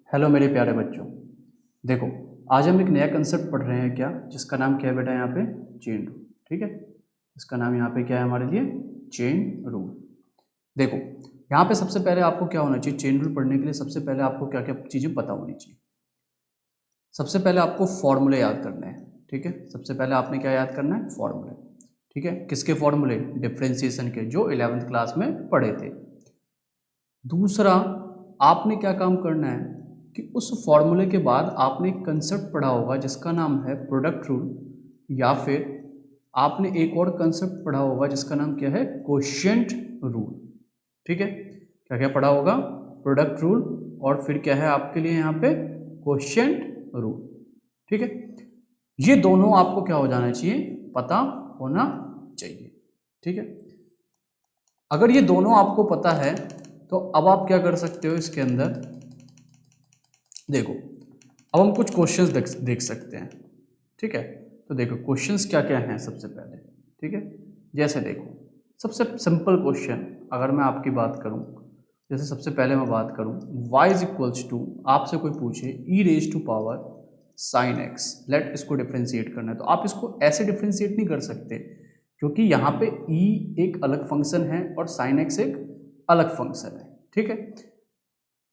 Hello मेरे प्यारे बच्चों। देखो, आज हम एक नया कंसेप्ट पढ़ रहे हैं क्या, जिसका नाम क्या है बेटा यहाँ पे चेन रूल। ठीक है, इसका नाम यहाँ पे क्या है हमारे लिए, चेन रूल। देखो, यहाँ पे सबसे पहले आपको क्या होना चाहिए, चेन रूल पढ़ने के लिए सबसे पहले आपको क्या क्या चीज़ें पता होनी चाहिए। सबसे पहले आपको फॉर्मूले याद करने हैं। ठीक है, सबसे पहले आपने क्या याद करना है, फॉर्मूले। ठीक है, किसके फॉर्मूले, डिफ्रेंसिएशन के, जो 11th क्लास में पढ़े थे। दूसरा, आपने क्या काम करना है कि उस फॉर्मूले के बाद आपने एक कंसेप्ट पढ़ा होगा जिसका नाम है प्रोडक्ट रूल, या फिर आपने एक और कंसेप्ट पढ़ा होगा जिसका नाम क्या है, कोशिएंट रूल। ठीक है, क्या क्या पढ़ा होगा, प्रोडक्ट रूल और फिर क्या है आपके लिए यहाँ पे कोशिएंट रूल। ठीक है, ये दोनों आपको क्या हो जाना चाहिए, पता होना चाहिए। ठीक है, अगर ये दोनों आपको पता है तो अब आप क्या कर सकते हो इसके अंदर, देखो अब हम कुछ क्वेश्चंस देख सकते हैं। ठीक है, तो देखो क्वेश्चंस क्या क्या हैं सबसे पहले। ठीक है, जैसे देखो सबसे सिंपल क्वेश्चन अगर मैं आपकी बात करूं, जैसे सबसे पहले मैं बात करूं y इज इक्वल्स टू, आपसे कोई पूछे e raise to power sine x, let इसको डिफ्रेंशिएट करना है, तो आप इसको ऐसे डिफ्रेंशिएट नहीं कर सकते, क्योंकि यहाँ पे e एक अलग फंक्शन है और साइन एक्स एक अलग फंक्शन है। ठीक है,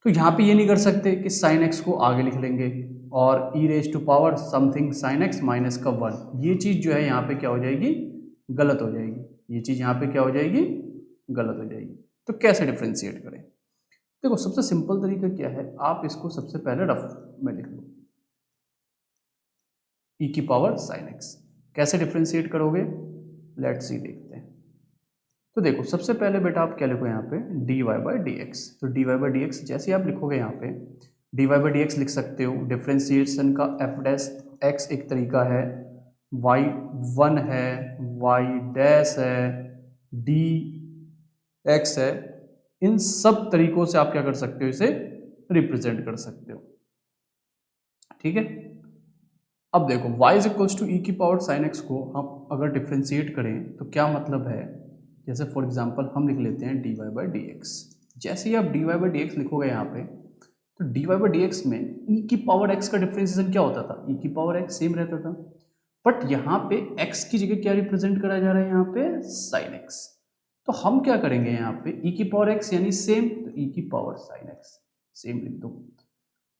तो यहाँ पे ये नहीं कर सकते कि साइन एक्स को आगे लिख लेंगे और E raise to power something sine X minus का 1, ये चीज़ जो है यहाँ पे क्या हो जाएगी, गलत हो जाएगी। ये चीज़ यहाँ पे क्या हो जाएगी, गलत हो जाएगी। तो कैसे डिफ्रेंशिएट करें, देखो सबसे सिंपल तरीका क्या है, आप इसको सबसे पहले रफ में लिख लो, ई की पावर साइन एक्स। कैसे डिफ्रेंशिएट करोगे, लेट्स सी देखते हैं। तो देखो सबसे पहले बेटा आप क्या लिखो यहाँ पे, D Y by D X. तो D Y by D x जैसे ही आप लिखोगे यहाँ पे D Y by D X लिख सकते हो। डिफ्रेंशिएशन का एफ डैश एक्स एक तरीका है, वाई वन है, वाई डैश है, डी एक्स है। इन सब तरीकों से आप क्या कर सकते हो, इसे रिप्रेजेंट कर सकते हो। ठीक है, अब देखो y इज इक्वल्स टू ई की पावर साइन एक्स को हम अगर डिफ्रेंशिएट करें तो क्या मतलब है, जैसे फॉर एग्जांपल हम लिख लेते हैं d Y by D x. जैसे ही आप d Y by D x लिखोगे यहाँ पे, तो D Y by D x में ई की पावर एक्स का डिफ्रेंशिएशन क्या होता था, ई की पावर एक्स सेम रहता था, बट यहाँ पे एक्स की जगह क्या रिप्रेजेंट करा जा रहा है, यहाँ पे साइन एक्स। तो हम क्या करेंगे यहाँ पे, ई की पावर एक्स यानी सेम, तो ई की पावर साइन एक्स सेम लिख दो,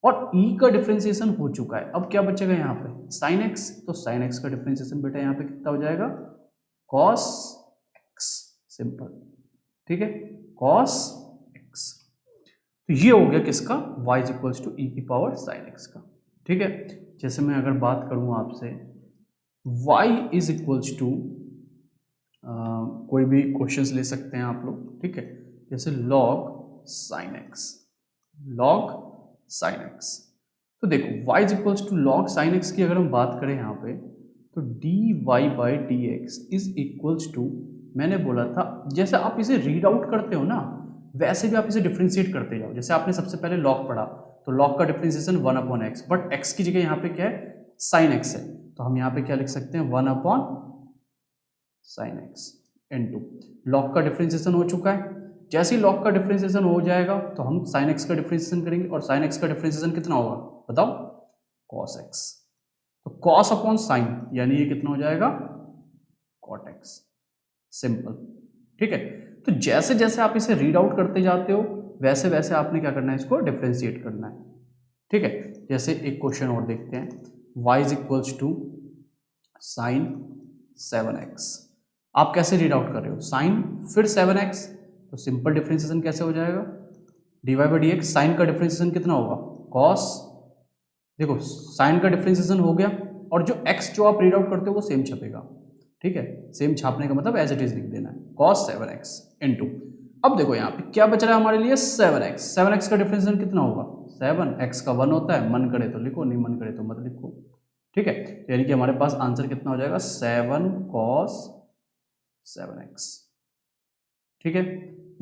और e का डिफरेंशिएशन हो चुका है। अब क्या बचेगा यहाँ पे, साइन एक्स। तो साइन एक्स का डिफरेंशिएशन बेटा यहाँ पे कितना हो जाएगा, कॉस एक्स, सिंपल। ठीक है, कॉस एक्स। तो ये हो गया किसका, y इज इक्वल्स टू ई की पावर साइन एक्स का। ठीक है, जैसे मैं अगर बात करूँ आपसे, y इज इक्वल्स टू, कोई भी क्वेश्चंस ले सकते हैं आप लोग। ठीक है, जैसे log sine x, log sine x. तो देखो y is equals to log sine x की अगर हम बात करें यहाँ पे, तो D Y by D x is equals to, मैंने बोला था जैसे आप इसे रीड आउट करते हो ना, वैसे भी आप इसे डिफ्रेंशिएट करते जाओ। जैसे आपने सबसे पहले लॉग पढ़ा, तो लॉग का differentiation 1 upon x, but x की जगह यहाँ पे क्या है, साइन एक्स है, तो हम यहाँ पे क्या लिख सकते हैं, 1 upon sine x into log का डिफ्रेंशिएशन हो चुका है। जैसे ही लॉग का डिफरेंशिएशन हो जाएगा तो हम साइन एक्स का डिफरेंशिएशन करेंगे, और साइन एक्स का डिफरेंशिएशन कितना होगा बताओ, कॉस एक्स। तो कॉस अपॉन साइन यानी ये कितना हो जाएगा, कॉट एक्स, सिंपल। ठीक है, तो जैसे जैसे आप इसे रीड आउट करते जाते हो वैसे वैसे आपने क्या करना है, इसको डिफरेंशिएट करना है। ठीक है, जैसे एक क्वेश्चन और देखते हैं, y is equals to sine 7x। आप कैसे रीड आउट कर रहे हो, साइन फिर 7x, तो सिंपल डिफरेंशिएशन कैसे हो जाएगा, d Y by D x. Sine का डिफरेंशिएशन कितना होगा, कॉस, देखो साइन का डिफरेंशिएशन हो गया, और जो x जो आप रीड आउट करते हो वो सेम छपेगा। ठीक है, सेम छापने का मतलब एज इट इज लिख देना है, कॉस 7x इनटू, अब देखो यहाँ पे क्या बच रहा है हमारे लिए, 7x। 7x का डिफरेंशिएशन कितना होगा, 7, x का 1 होता है, मन करे तो लिखो, नहीं मन करे तो मत लिखो। ठीक है, यानी कि हमारे पास आंसर कितना हो जाएगा, 7 cos 7x। ठीक है,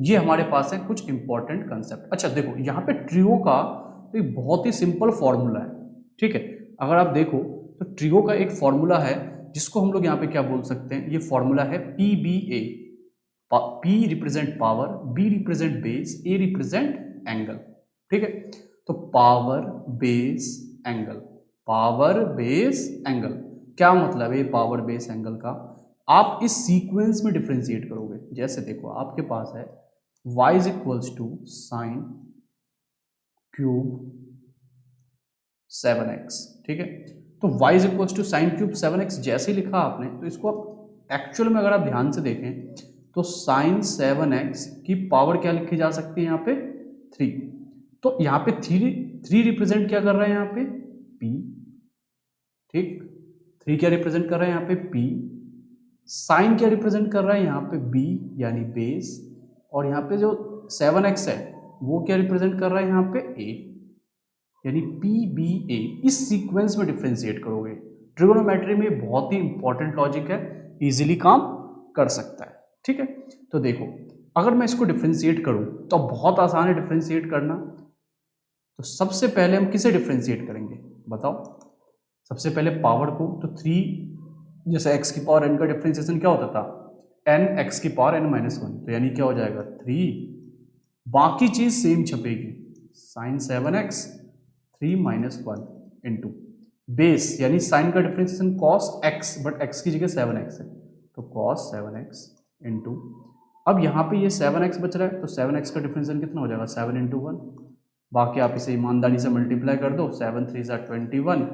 ये हमारे पास है कुछ इंपॉर्टेंट कंसेप्ट। अच्छा देखो यहाँ पे ट्रियो का तो एक बहुत ही सिंपल फॉर्मूला है। ठीक है, अगर आप देखो तो ट्रियो का एक फॉर्मूला है जिसको हम लोग यहाँ पे क्या बोल सकते हैं, ये फॉर्मूला है PBA। P represent power, B represent base, A represent angle. ठीक है, तो तो power base angle. Power base angle क्या मतलब है पावर बेस एंगल का? आप इस सीक्वेंस में डिफ्रेंशिएट करोगे। जैसे देखो आपके पास है y is equals to sine cube 7x, ठीक है। तो y is equals to sine cube 7x जैसे ही लिखा आपने, तो इसको आप एक्चुअल में अगर आप ध्यान से देखें तो साइन 7x की पावर क्या लिखी जा सकती है यहाँ पे 3। तो यहाँ पे 3 रिप्रेजेंट क्या कर रहा है यहाँ पे p, ठीक। 3 क्या रिप्रेजेंट कर रहा है यहाँ पे p। साइन क्या रिप्रेजेंट कर रहा है यहाँ पे b यानी बेस, और यहाँ पे जो 7x है वो क्या रिप्रेजेंट कर रहा है यहाँ पे a यानी PBA। इस सीक्वेंस में डिफ्रेंशिएट करोगे। ट्रिगोनोमेट्री में बहुत ही इंपॉर्टेंट लॉजिक है, इजीली काम कर सकता है, ठीक है। तो देखो अगर मैं इसको डिफ्रेंशिएट करूं तो बहुत आसान है डिफ्रेंशिएट करना। तो सबसे पहले हम किसे डिफ्रेंशिएट करेंगे बताओ? सबसे पहले पावर को, तो 3 जैसे x की पावर n का डिफ्रेंशिएशन क्या होता था n x की पावर n माइनस 1, तो यानी क्या हो जाएगा 3। बाकी चीज सेम छपेगी, sine 7x 3 minus 1 into base यानी साइन का differentiation cos x, but x की जगह 7x है तो कॉस 7x इंटू, अब यहाँ पे ये 7x बच रहा है तो 7x का डिफ्रेंशिएशन कितना हो जाएगा 7 इंटू 1। बाकी आप इसे ईमानदारी से मल्टीप्लाई कर दो, 7 3 सा 21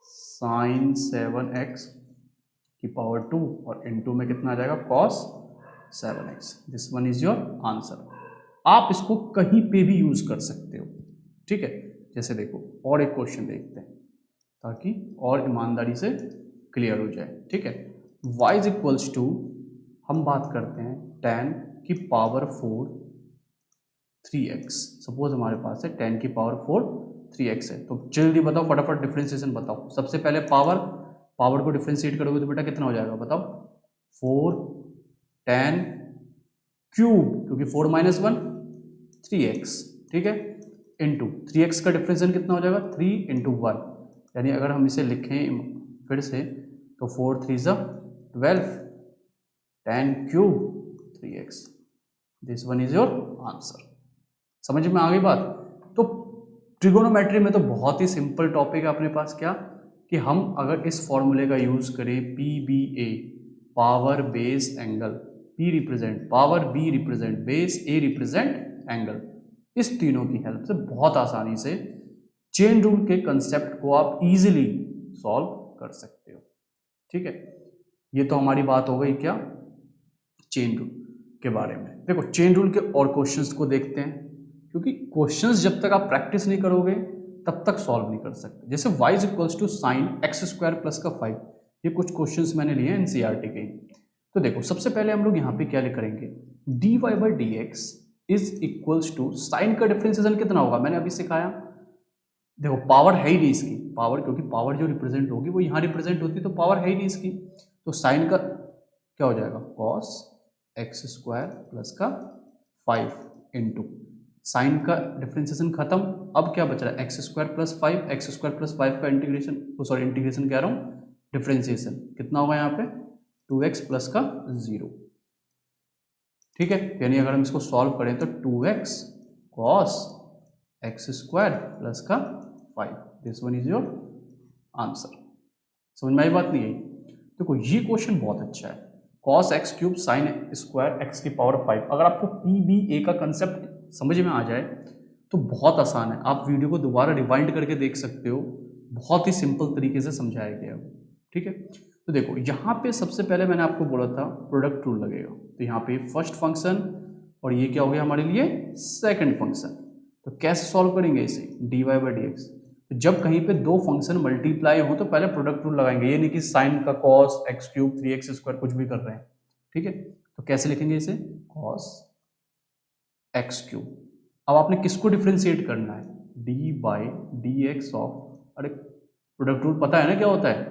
साइन 7x की पावर 2 और इंटू में कितना आ जाएगा cos 7x। This one is your answer. आप इसको कहीं पे भी यूज कर सकते हो, ठीक है। जैसे देखो और एक क्वेश्चन देखते हैं ताकि और ईमानदारी से क्लियर हो जाए, ठीक है। y इज इक्वल्स टू, हम बात करते हैं tan की पावर 4 3x। सपोज हमारे पास है tan की पावर 4 3x है, तो जल्दी बताओ फटाफट डिफ्रेंशिएशन बताओ। सबसे पहले पावर को डिफ्रेंशिएट करोगे तो बेटा कितना हो जाएगा बताओ 4 tan क्यूब, क्योंकि 4 माइनस 1 3x, ठीक है, इंटू 3x का डिफ्रेंशिएशन कितना हो जाएगा 3 इंटू 1, यानी अगर हम इसे लिखें फिर से तो 4 3 सा 12 tan cube 3x। This one is your answer. समझ में आ गई बात? तो ट्रिगोनोमेट्री में तो बहुत ही सिंपल टॉपिक है अपने पास, क्या कि हम अगर इस फॉर्मूले का यूज करें PBA power base angle, P represent power, B represent base, A represent angle, इस तीनों की हेल्प से बहुत आसानी से चेन रूल के कंसेप्ट को आप इजीली सॉल्व कर सकते हो, ठीक है। ये तो हमारी बात हो गई क्या चेन रूल के बारे में। देखो चेन रूल के और क्वेश्चंस को देखते हैं, क्योंकि क्वेश्चंस जब तक आप प्रैक्टिस नहीं करोगे तब तक सॉल्व नहीं कर सकते। जैसे y is equals to sine x square plus का 5, ये कुछ क्वेश्चंस मैंने लिए हैं एनसीईआरटी के। तो देखो सबसे पहले हम लोग यहाँ पे क्या करेंगे, dy by D x is equals to sine का डिफरेंशिएशन कितना होगा, मैंने अभी सिखाया। देखो पावर है ही नहीं इसकी, पावर क्योंकि पावर जो रिप्रेजेंट होगी वो यहाँ रिप्रेजेंट होती है, तो पावर है ही नहीं इसकी, तो साइन का क्या हो जाएगा कॉस एक्स स्क्वायर प्लस का 5 इंटू साइन का डिफरेंशिएशन खत्म। अब क्या बच रहा है x square plus 5, x square plus 5 का इंटीग्रेशन, सॉरी इंटीग्रेशन कह रहा हूँ, डिफरेंशिएशन कितना होगा यहाँ पे 2x प्लस का 0, ठीक है। यानी अगर हम इसको सॉल्व करें तो 2x cos x square plus का 5, this one is your answer. समझ में आई बात नहीं आई? देखो ये क्वेश्चन बहुत अच्छा है, cos x cube sine square x की पावर 5। अगर आपको PBA का कंसेप्ट समझ में आ जाए तो बहुत आसान है, आप वीडियो को दोबारा रिवाइंड करके देख सकते हो, बहुत ही सिंपल तरीके से समझाया गया है, ठीक है। तो देखो यहाँ पे सबसे पहले मैंने आपको बोला था प्रोडक्ट रूल लगेगा, तो यहाँ पे फर्स्ट फंक्शन और ये क्या हो गया हमारे लिए सेकंड फंक्शन। तो कैसे सॉल्व करेंगे इसे, dy बाई डी एक्स। तो जब कहीं पे दो फंक्शन मल्टीप्लाई हो तो पहले प्रोडक्ट रूल लगाएंगे, ये नहीं कि साइन का cos x cube 3x square कुछ भी कर रहे हैं, ठीक है। तो कैसे लिखेंगे इसे कॉस एक्स क्यूब। अब आपने किसको डिफ्रेंशिएट करना है, D by D x of, अरे प्रोडक्ट रूल पता है ना क्या होता है,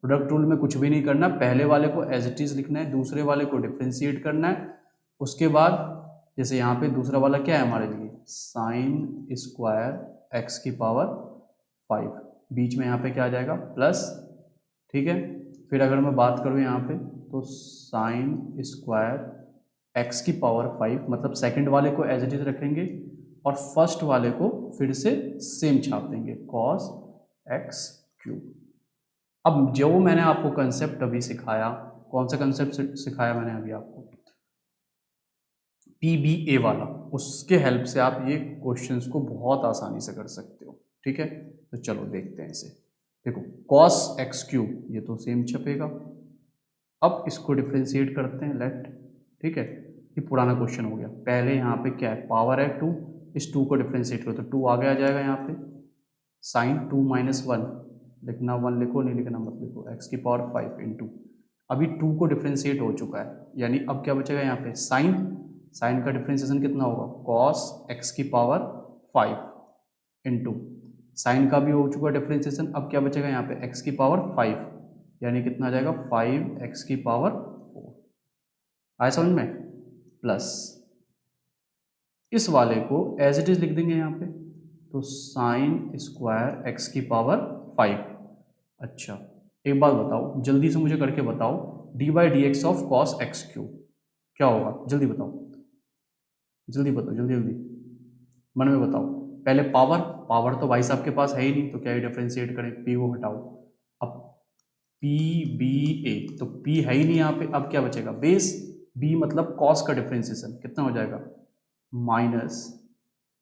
प्रोडक्ट रूल में कुछ भी नहीं करना, पहले वाले को एज इट इज लिखना है, दूसरे वाले को डिफ्रेंशिएट करना है। उसके बाद जैसे यहाँ पे दूसरा वाला क्या है हमारे लिए साइन स्क्वायर एक्स की पावर 5, बीच में यहाँ पे क्या आ जाएगा प्लस, ठीक है। फिर अगर मैं बात करूँ यहाँ पे तो साइन स्क्वायर एक्स की पावर 5, मतलब सेकंड वाले को एज इट इज रखेंगे, और फर्स्ट वाले को फिर से सेम छाप देंगे cos x क्यूब। अब जो मैंने आपको कंसेप्ट अभी सिखाया, कौन सा कंसेप्ट सिखाया मैंने अभी आपको, PBA वाला, उसके हेल्प से आप ये क्वेश्चंस को बहुत आसानी से कर सकते हो। ठीक है, तो चलो देखते हैं इसे। देखो cos x क्यूब ये तो सेम छपेगा। अब इसको डिफ्रेंशिएट करते हैं, लेट। ठीक है, ये पुराना क्वेश्चन हो गया। पहले यहाँ पे क्या है, पावर है 2, इस 2 को डिफ्रेंशिएट करो तो 2 आगे आ जाएगा यहाँ पे। साइन 2 माइनस 1 लिखना, 1 लिखो, नहीं लिखना मत लिखो, x की पावर 5 इंटू, अभी 2 को डिफ्रेंशिएट हो चुका है, यानी अब क्या बचेगा यहाँ पे, साइन, साइन का डिफ्रेंशिएशन कितना होगा, cos x की पावर 5 इंटू, साइन का भी हो चुका डिफ्रेंशिएशन, अब क्या बचेगा यहाँ पे, x की पावर 5, यानी कितना आ जाएगा 5x की पावर 4। आया समझ में, प्लस इस वाले को एज इट इज लिख देंगे यहाँ पे, तो साइन स्क्वायर एक्स की पावर 5। अच्छा एक बात बताओ, जल्दी से मुझे करके बताओ, D by D x of cos x cube क्या होगा, जल्दी बताओ, जल्दी बताओ, जल्दी जल्दी मन में बताओ। पहले पावर, पावर तो भाई साहब के पास है ही नहीं, तो क्या ही डिफ्रेंशिएट करें, पी को हटाओ। अब पी बी ए, तो पी है ही नहीं यहाँ पे, अब क्या बचेगा, बेस, बी मतलब कॉस का डिफ्रेंशिएशन कितना हो जाएगा, माइनस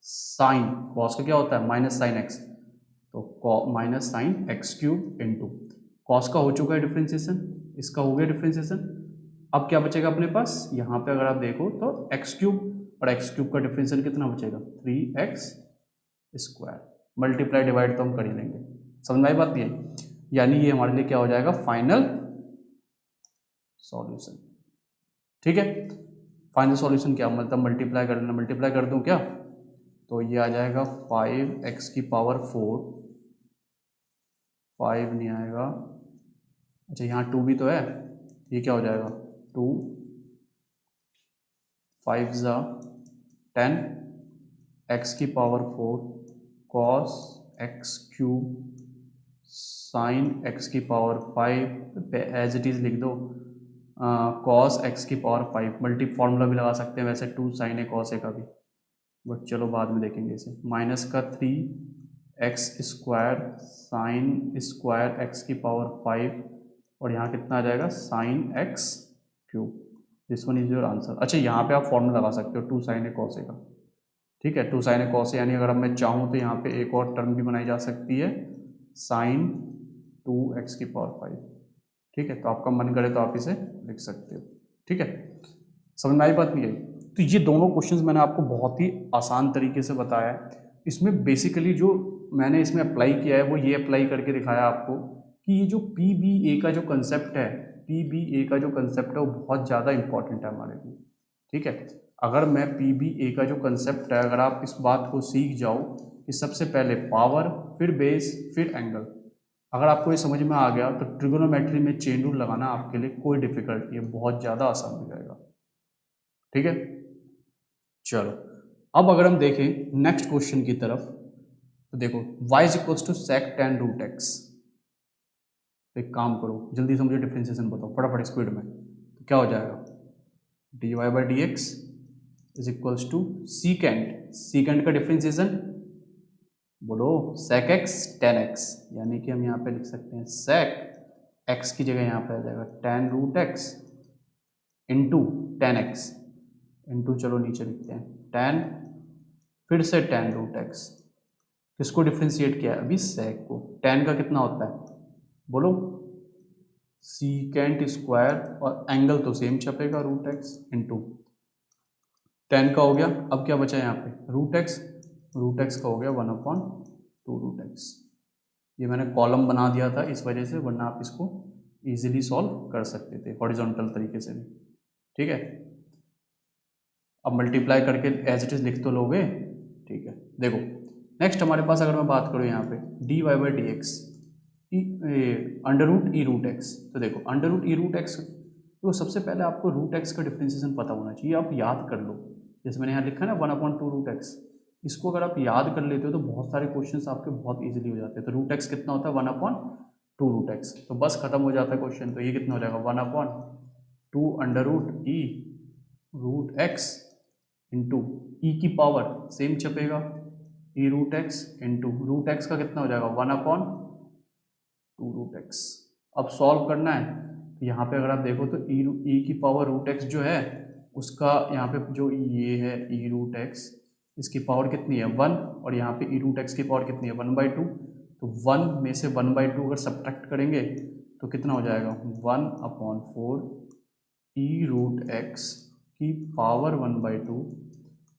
साइन, कॉस का क्या होता है माइनस साइन एक्स, तो minus sine x cube into, cos का हो चुका है डिफ्रेंशिएशन, इसका हो गया डिफ्रेंशिएशन, अब क्या बचेगा अपने पास, यहाँ पे अगर आप देखो तो एक्स क्यूब, और एक्स क्यूब का डिफ्रेंशिएशन कितना बचेगा, 3x स्क्वायर, मल्टीप्लाई डिवाइड तो हम कर ही लेंगे, समझ में आई बात नहीं है, यानी ये हमारे लिए क्या हो जाएगा, फाइनल सॉल्यूशन। ठीक है, फाइनल सॉल्यूशन क्या मतलब, मल्टीप्लाई कर लेना, मल्टीप्लाई कर दूं क्या, तो ये आ जाएगा 5x की पावर 4, 5 नहीं आएगा, अच्छा यहाँ 2 भी तो है, ये क्या हो जाएगा 2, 5 ज़ा 10, x की power 4 cos x cube sign x की पावर 5, एज इट इज़ लिख दो, cos x की पावर 5, मल्टी फॉर्मूला भी लगा सकते हैं वैसे, 2 साइन है cos ए का भी, बट चलो बाद में देखेंगे इसे, माइनस का 3x square sine square x की पावर 5, और यहाँ कितना आ जाएगा sine x cube, this one is your answer. अच्छा यहाँ पे आप फॉर्मूला लगा सकते हो 2 साइन ए कॉस ए का, ठीक है, 2 साइन ए कॉस ए, यानी अगर मैं चाहूँ तो यहाँ पे एक और टर्म भी बनाई जा सकती है, साइन 2x की पावर 5। ठीक है, तो आपका मन करे तो आप इसे लिख सकते हो। ठीक है, समझ में आई बात नहीं आई, तो ये दोनों क्वेश्चंस मैंने आपको बहुत ही आसान तरीके से बताया है। इसमें बेसिकली जो मैंने इसमें अप्लाई किया है वो ये अप्लाई करके दिखाया आपको कि ये जो PBA का जो कंसेप्ट है, PBA का जो कंसेप्ट है वो बहुत ज़्यादा इंपॉर्टेंट है हमारे लिए। ठीक है, अगर मैं PBA का जो कंसेप्ट है, अगर आप इस बात को सीख जाओ कि सबसे पहले पावर, फिर बेस, फिर एंगल, अगर आपको ये समझ में आ गया तो ट्रिगोनोमेट्री में चेन रूल लगाना आपके लिए कोई डिफिकल्ट नहीं है, बहुत ज़्यादा आसान हो जाएगा। ठीक है, चलो अब अगर हम देखें नेक्स्ट क्वेश्चन की तरफ, तो देखो y is equals to sec tan root x, तो एक काम करो जल्दी से मुझे डिफ्रेंशिएशन बताओ फटाफट स्पीड में, तो क्या हो जाएगा, d Y by D x is equals to secant, secant का डिफ्रेंशिएशन बोलो सेक एक्स टेन एक्स, यानी कि हम यहाँ पे लिख सकते हैं सेक एक्स की जगह यहाँ पे आ जाएगा tan root x into tan x, into चलो नीचे लिखते हैं टेन, फिर से टेन रूट एक्स, किसको डिफ्रेंशिएट किया है अभी, सेक को, टेन का कितना होता है बोलो, सीकेंट स्क्वायर, और एंगल तो सेम छपेगा रूट एक्स इंटू टेन का हो गया, अब क्या बचा यहाँ पे रूट एक्स, रूट एक्स का हो गया 1/2 रूट एक्स, ये मैंने कॉलम बना दिया था इस वजह से, वरना आप इसको इजीली सॉल्व कर सकते थे हॉरिजॉन्टल तरीके से भी। ठीक है, अब मल्टीप्लाई करके एज इट इज लिख तो लोगे। ठीक है, देखो नेक्स्ट हमारे पास अगर मैं बात करूँ यहाँ पे D Y by D x under root E root x, तो देखो अंडर रूट ई रूट एक्स, तो सबसे पहले आपको रूट एक्स का डिफ्रेंशिएशन पता होना चाहिए, आप याद कर लो, जैसे मैंने यहाँ लिखा है ना 1/2 रूट एक्स, इसको अगर आप याद कर लेते हो तो बहुत सारे क्वेश्चंस आपके बहुत इजीली हो जाते हैं। तो रूट एक्स कितना होता है 1/2 रूट एक्स, तो बस खत्म हो जाता है क्वेश्चन, तो ये कितना हो जाएगा 1/2 अंडर रूट ई रूट एक्स इंटू ई की पावर सेम छपेगा E root x into root X का कितना हो जाएगा 1/2 रूट एक्स। अब सॉल्व करना है तो यहाँ पे अगर आप देखो तो ई की पावर रूट एक्स जो है उसका यहाँ पे जो ये है ई रूट एक्स इसकी पावर कितनी है 1 और यहाँ पे ई रूट एक्स की पावर कितनी है 1/2। तो 1 में से 1/2 अगर सब्ट्रैक्ट करेंगे तो कितना हो जाएगा 1/4 ई रूट एक्स की पावर 1/2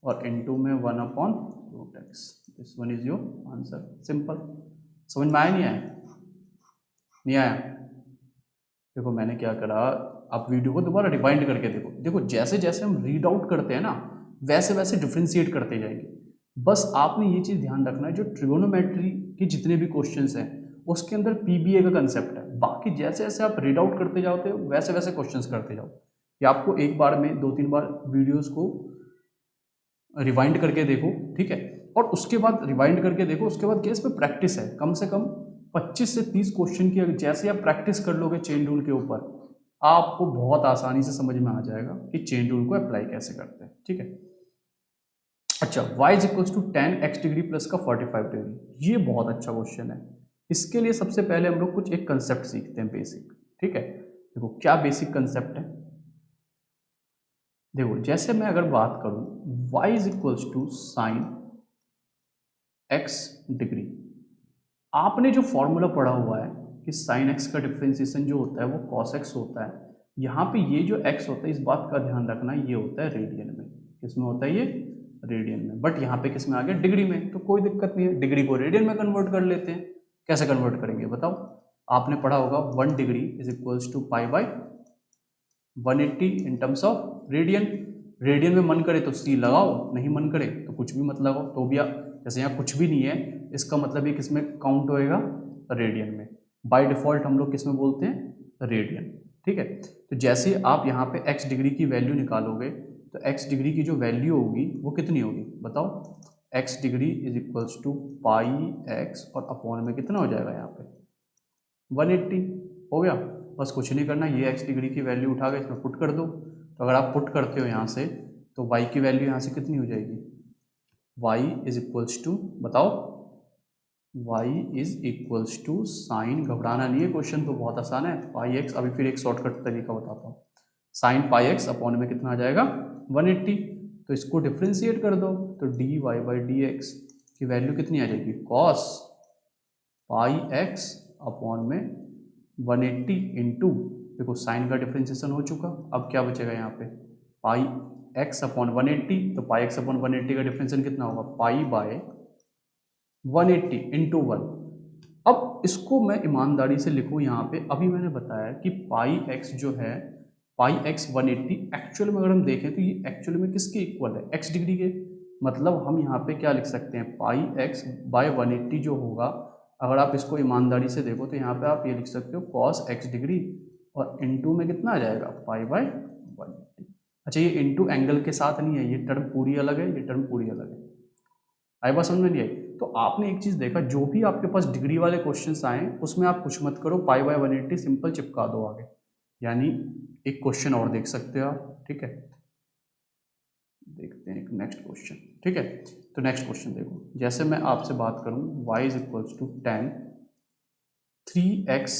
और इनटू में 1/√x। This one is your answer. Simple. समझ में आया नहीं आया? नहीं आया? देखो मैंने क्या करा, आप वीडियो को दोबारा रिवाइंड करके देखो। देखो जैसे जैसे हम रीड आउट करते हैं ना वैसे वैसे डिफ्रेंशिएट करते जाएंगे। बस आपने ये चीज़ ध्यान रखना है जो ट्रिगोनोमेट्री के जितने भी क्वेश्चंस हैं उसके अंदर पीबीए का कंसेप्ट है। बाकी जैसे जैसे आप रीड आउट करते जाओगे वैसे वैसे क्वेश्चंस करते जाओ। या आपको एक बार में 2-3 बार वीडियोस को रिवाइंड करके देखो, ठीक है। और उसके बाद रिवाइंड करके देखो, उसके बाद क्या इस पर प्रैक्टिस है। कम से कम 25 से 30 क्वेश्चन की जैसे आप प्रैक्टिस कर लोगे चेन रूल के ऊपर आपको बहुत आसानी से समझ में आ जाएगा कि चेन रूल को अप्लाई कैसे करते हैं, ठीक है। अच्छा, y is equals to 10x degree plus का 45 डिग्री, ये बहुत अच्छा क्वेश्चन है। इसके लिए सबसे पहले हम लोग कुछ एक कंसेप्ट सीखते हैं बेसिक, ठीक है। देखो क्या बेसिक कंसेप्ट है। देखो जैसे मैं अगर बात करूं y is equals to sine x degree, आपने जो फॉर्मूला पढ़ा हुआ है कि साइन x का डिफ्रेंसिएशन जो होता है वो cos x होता है। यहाँ पे ये जो x होता है इस बात का ध्यान रखना ये होता है रेडियन में। किसमें होता है ये? रेडियन में। बट यहाँ पे किसमें आ गया? डिग्री में। तो कोई दिक्कत नहीं है, डिग्री को रेडियन में कन्वर्ट कर लेते हैं। कैसे कन्वर्ट करेंगे बताओ? आपने पढ़ा होगा 1 degree is equals to pi by 180 in terms of radian. Radian में मन करे तो सी लगाओ, नहीं मन करे तो कुछ भी मत लगाओ। तो भी जैसे यहाँ कुछ भी नहीं है इसका मतलब ये किसमें काउंट होएगा? रेडियन में। बाय डिफॉल्ट हम लोग किसमें बोलते हैं? रेडियन, ठीक है। तो जैसे आप यहाँ पे x डिग्री की वैल्यू निकालोगे तो x डिग्री की जो वैल्यू होगी वो कितनी होगी बताओ? x degree is equals to pi x और अपॉन में कितना हो जाएगा यहाँ पे 180 हो गया। बस कुछ नहीं करना, ये x डिग्री की वैल्यू उठा के इसमें पुट कर दो। तो अगर आप पुट करते हो यहाँ से तो y की वैल्यू यहाँ से कितनी हो जाएगी? y इज इक्वल्स टू बताओ? y is equals to sine, घबराना नहीं है, क्वेश्चन तो बहुत आसान है, पाई एक्स। अभी फिर एक शॉर्टकट तरीका बताता हूँ। साइन पाई एक्स अपॉन में कितना आ जाएगा? 180। तो इसको डिफ्रेंशिएट कर दो तो D Y by D x की वैल्यू कितनी आ जाएगी? कॉस पाई एक्स अपॉन में 180 इंटू, देखो साइन का डिफ्रेंशिएशन हो चुका, अब क्या बचेगा यहाँ पे? पाई एक्स अपॉन 180। तो पाई एक्स अपॉन 180 का डिफ्रेंशिएशन कितना होगा? Pi by 180 into 1। अब इसको मैं ईमानदारी से लिखूँ यहाँ पे, अभी मैंने बताया कि पाई एक्स जो है पाई एक्स 180 एक्चुअल में अगर हम देखें तो ये एक्चुअल में किसके इक्वल है? x डिग्री के। मतलब हम यहाँ पे क्या लिख सकते हैं? पाई एक्स बाय 180 जो होगा, अगर आप इसको ईमानदारी से देखो तो यहाँ पे आप ये लिख सकते हो कॉस x डिग्री और इनटू में कितना आ जाएगा? Pi by 180। अच्छा ये इनटू एंगल के साथ नहीं है, ये टर्म पूरी अलग है, ये टर्म पूरी अलग है। आई बात समझ में नहीं आई? तो आपने एक चीज़ देखा, जो भी आपके पास डिग्री वाले क्वेश्चंस आए उसमें आप कुछ मत करो, पाई बाय 180 सिंपल चिपका दो आगे। यानी एक क्वेश्चन और देख सकते हो आप, ठीक है। देखते हैं एक नेक्स्ट क्वेश्चन, ठीक है। तो नेक्स्ट क्वेश्चन देखो, जैसे मैं आपसे बात करूं y is equals to 10 3x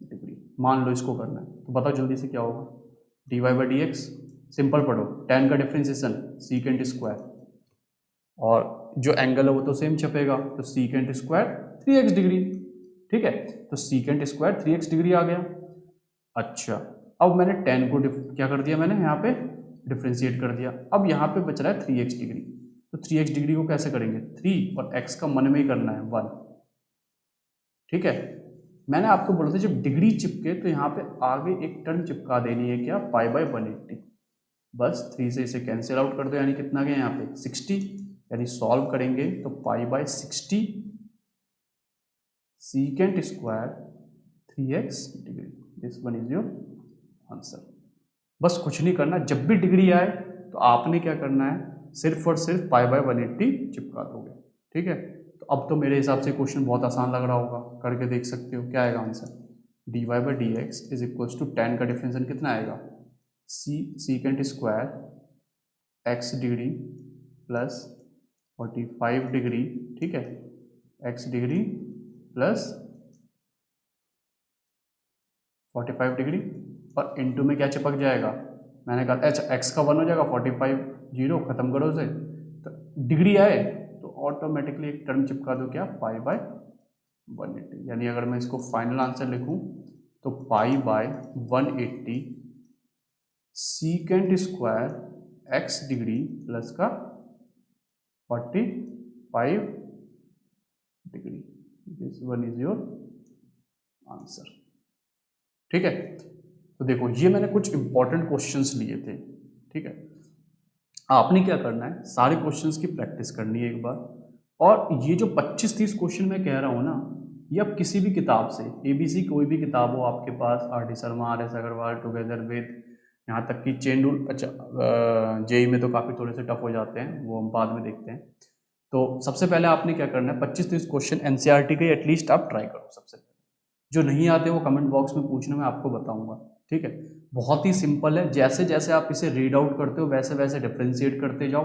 degree, मान लो इसको करना है तो बताओ जल्दी से क्या होगा? dy by D x, simple पढ़ो, 10 का डिफ्रेंसिएशन सीकेंट स्क्वायर और जो एंगल है वो तो सेम छपेगा, तो सीकेंट स्क्वायर 3x डिग्री, ठीक है। तो सीकेंट स्क्वायर 3x डिग्री आ गया। अच्छा, अब मैंने 10 को क्या कर दिया? मैंने यहाँ पे डिफ्रेंशिएट कर दिया। अब यहाँ पे बच रहा है 3x डिग्री, तो 3x डिग्री को कैसे करेंगे? 3 और x का मन में ही करना है 1, ठीक है। मैंने आपको बोला था जब डिग्री चिपके तो यहाँ पे आगे एक टर्म चिपका देनी है, क्या? Pi by 180। बस 3 से इसे कैंसिल आउट कर दो, यानी कितना गया यहाँ पे? 60। यानी सॉल्व करेंगे तो pi by 60 secant square 3x degree. This one is your answer. बस कुछ नहीं करना, जब भी डिग्री आए तो आपने क्या करना है? सिर्फ और सिर्फ पाई बाय 180 चिपका दोगे, ठीक है। तो अब तो मेरे हिसाब से क्वेश्चन बहुत आसान लग रहा होगा, करके देख सकते हो क्या आएगा answer. D Y by D x is equals to 10 का डिफरेंशियल कितना आएगा? Secant square x degree plus 45 degree, ठीक है, x डिग्री प्लस 45 डिग्री, और इनटू में क्या चिपक जाएगा, मैंने कहा अच्छा x का 1 हो जाएगा, 45 0 खत्म करो उसे, तो डिग्री आए तो ऑटोमेटिकली एक टर्म चिपका दो क्या, पाई बाय 180, यानी अगर मैं इसको फाइनल आंसर लिखूं तो pi by 180 secant square x degree plus का 45 degree, this one is your answer. ठीक है, तो देखो ये मैंने कुछ इंपॉर्टेंट क्वेश्चंस लिए थे, ठीक है। आपने क्या करना है, सारे क्वेश्चंस की प्रैक्टिस करनी है एक बार, और ये जो 25-30 क्वेश्चन मैं कह रहा हूँ ना, ये आप किसी भी किताब से, ABC कोई भी किताब हो आपके पास, RD Sharma, RS Agarwal, together with, यहाँ तक कि चेन रूल, अच्छा JEE में तो काफ़ी थोड़े से टफ हो जाते हैं, वो हम बाद में देखते हैं। तो सबसे पहले आपने क्या करना है, 25-30 क्वेश्चन NCERT के एटलीस्ट आप ट्राई करो सबसे पहले, जो नहीं आते वो कमेंट बॉक्स में पूछना, मैं आपको बताऊंगा, ठीक है। बहुत ही सिंपल है, जैसे जैसे आप इसे रीड आउट करते हो वैसे वैसे डिफ्रेंशिएट करते जाओ।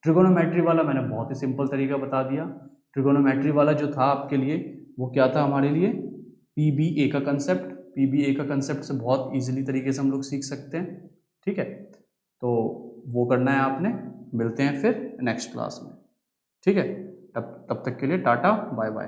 ट्रिगोनोमेट्री वाला मैंने बहुत ही सिंपल तरीका बता दिया। ट्रिगोनोमेट्री वाला जो था आपके लिए वो क्या था हमारे लिए, PBA का कंसेप्ट, PBA का कंसेप्ट से बहुत ईजिली तरीके से हम लोग सीख सकते हैं, ठीक है। तो वो करना है आपने, मिलते हैं फिर नेक्स्ट क्लास में, ठीक है। तब तक के लिए टाटा बाय बाय।